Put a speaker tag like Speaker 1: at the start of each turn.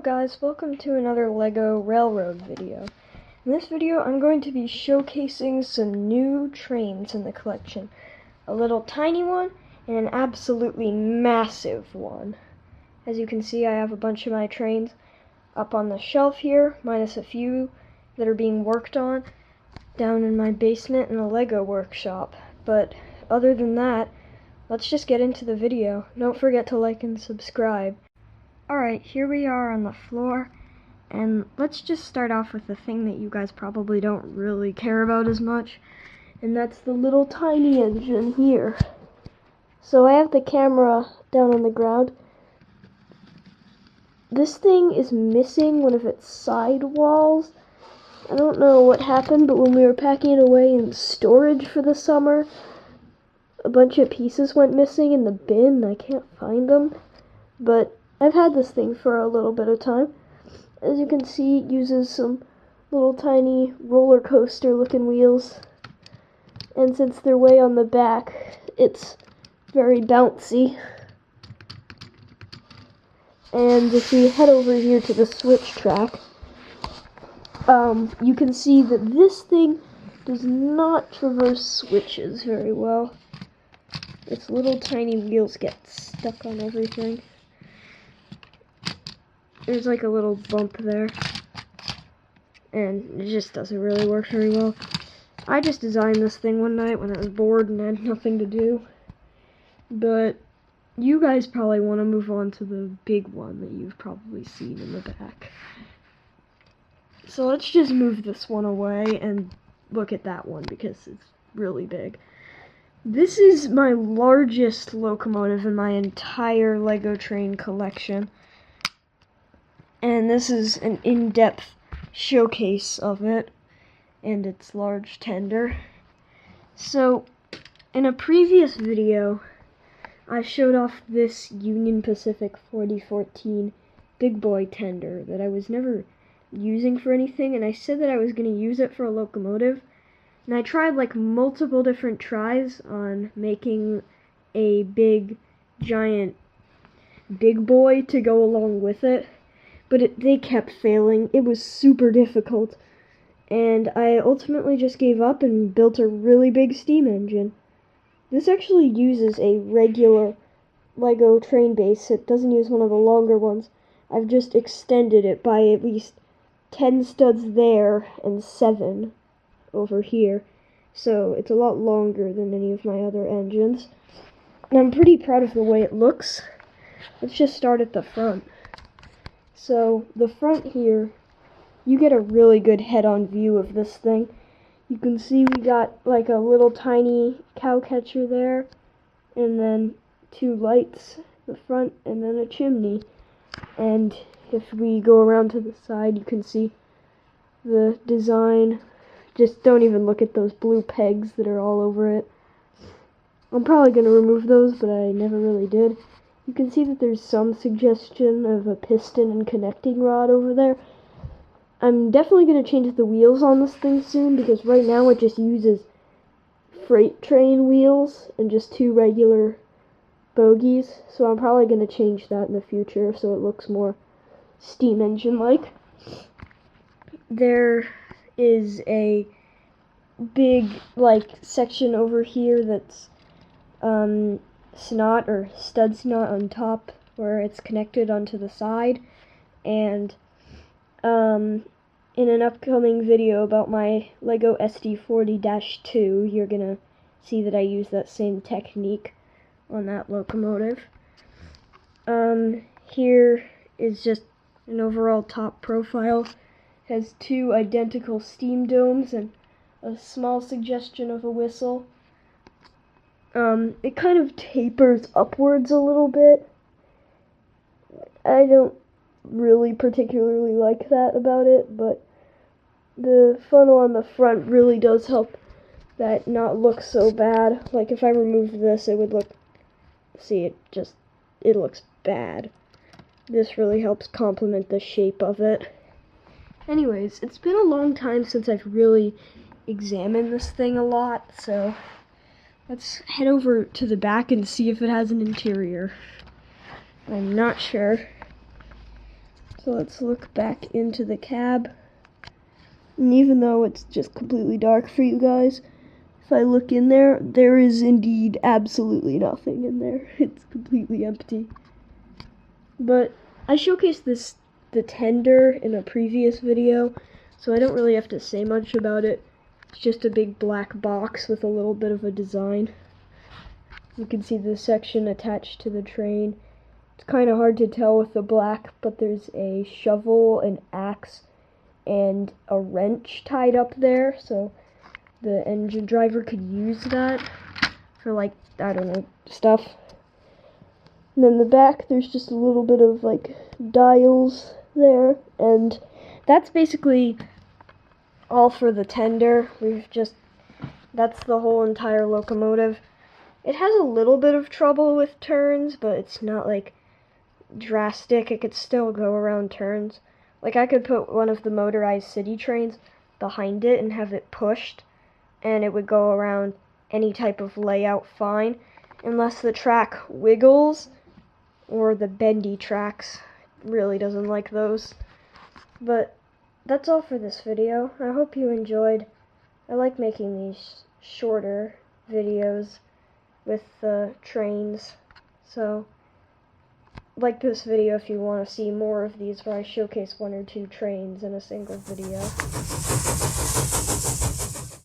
Speaker 1: Hello guys, welcome to another LEGO Railroad video. In this video I'm going to be showcasing some new trains in the collection. A little tiny one and an absolutely massive one. As you can see, I have a bunch of my trains up on the shelf here, minus a few that are being worked on down in my basement in a LEGO workshop. But other than that, let's just get into the video. Don't forget to like and subscribe. Alright, here we are on the floor, and let's just start off with the thing that you guys probably don't really care about as much, and that's the little tiny engine here. So I have the camera down on the ground. This thing is missing one of its side walls. I don't know what happened, but when we were packing it away in storage for the summer, a bunch of pieces went missing in the bin. I can't find them, but I've had this thing for a little bit of time. As you can see, it uses some little tiny roller coaster looking wheels. And since they're way on the back, it's very bouncy. And if we head over here to the switch track, you can see that this thing does not traverse switches very well. Its little tiny wheels get stuck on everything. There's like a little bump there, and it just doesn't really work very well. I just designed this thing one night when I was bored and had nothing to do, but you guys probably want to move on to the big one that you've probably seen in the back. So let's just move this one away and look at that one because it's really big. This is my largest locomotive in my entire LEGO train collection. And this is an in-depth showcase of it and its large tender. So, in a previous video, I showed off this Union Pacific 4014 big boy tender that I was never using for anything, and I said that I was going to use it for a locomotive. And I tried like multiple different tries on making a big, giant big boy to go along with it. But they kept failing. It was super difficult. And I ultimately just gave up and built a really big steam engine. This actually uses a regular LEGO train base. It doesn't use one of the longer ones. I've just extended it by at least 10 studs there and 7 over here. So it's a lot longer than any of my other engines. And I'm pretty proud of the way it looks. Let's just start at the front. So, the front here, you get a really good head-on view of this thing. You can see we got like a little tiny cow catcher there, and then 2 lights in the front, and then a chimney. And if we go around to the side, you can see the design. Just don't even look at those blue pegs that are all over it. I'm probably going to remove those, but I never really did. You can see that there's some suggestion of a piston and connecting rod over there. I'm definitely going to change the wheels on this thing soon, because right now it just uses freight train wheels and just 2 regular bogies. So I'm probably going to change that in the future so it looks more steam engine-like. There is a big section over here that's snot or stud snot on top where it's connected onto the side, and in an upcoming video about my LEGO SD40-2 you're gonna see that I use that same technique on that locomotive. Here is just an overall top profile. It has 2 identical steam domes and a small suggestion of a whistle. It kind of tapers upwards a little bit. I don't really particularly like that about it, but the funnel on the front really does help that not look so bad. Like if I remove this, it would look, see, it looks bad. This really helps complement the shape of it. Anyways, it's been a long time since I've really examined this thing a lot, so let's head over to the back and see if it has an interior. I'm not sure. So So let's look back into the cab. And even though it's just completely dark for you guys, if I look in there, there is indeed absolutely nothing in there. It's completely empty. But I showcased the tender in a previous video, so I don't really have to say much about it. It's just a big black box with a little bit of a design. You can see the section attached to the train. It's kind of hard to tell with the black, but there's a shovel, an axe, and a wrench tied up there, so the engine driver could use that for, like, I don't know, stuff. And in the back, there's just a little bit of, like, dials there, and that's basically all for the tender. That's the whole entire locomotive. It has a little bit of trouble with turns, but it's not, like, drastic. It could still go around turns. Like, I could put one of the motorized city trains behind it and have it pushed, and it would go around any type of layout fine, unless the track wiggles, or the bendy tracks. Really doesn't like those. But that's all for this video. I hope you enjoyed. I like making these shorter videos with the trains, so like this video if you want to see more of these where I showcase one or two trains in a single video.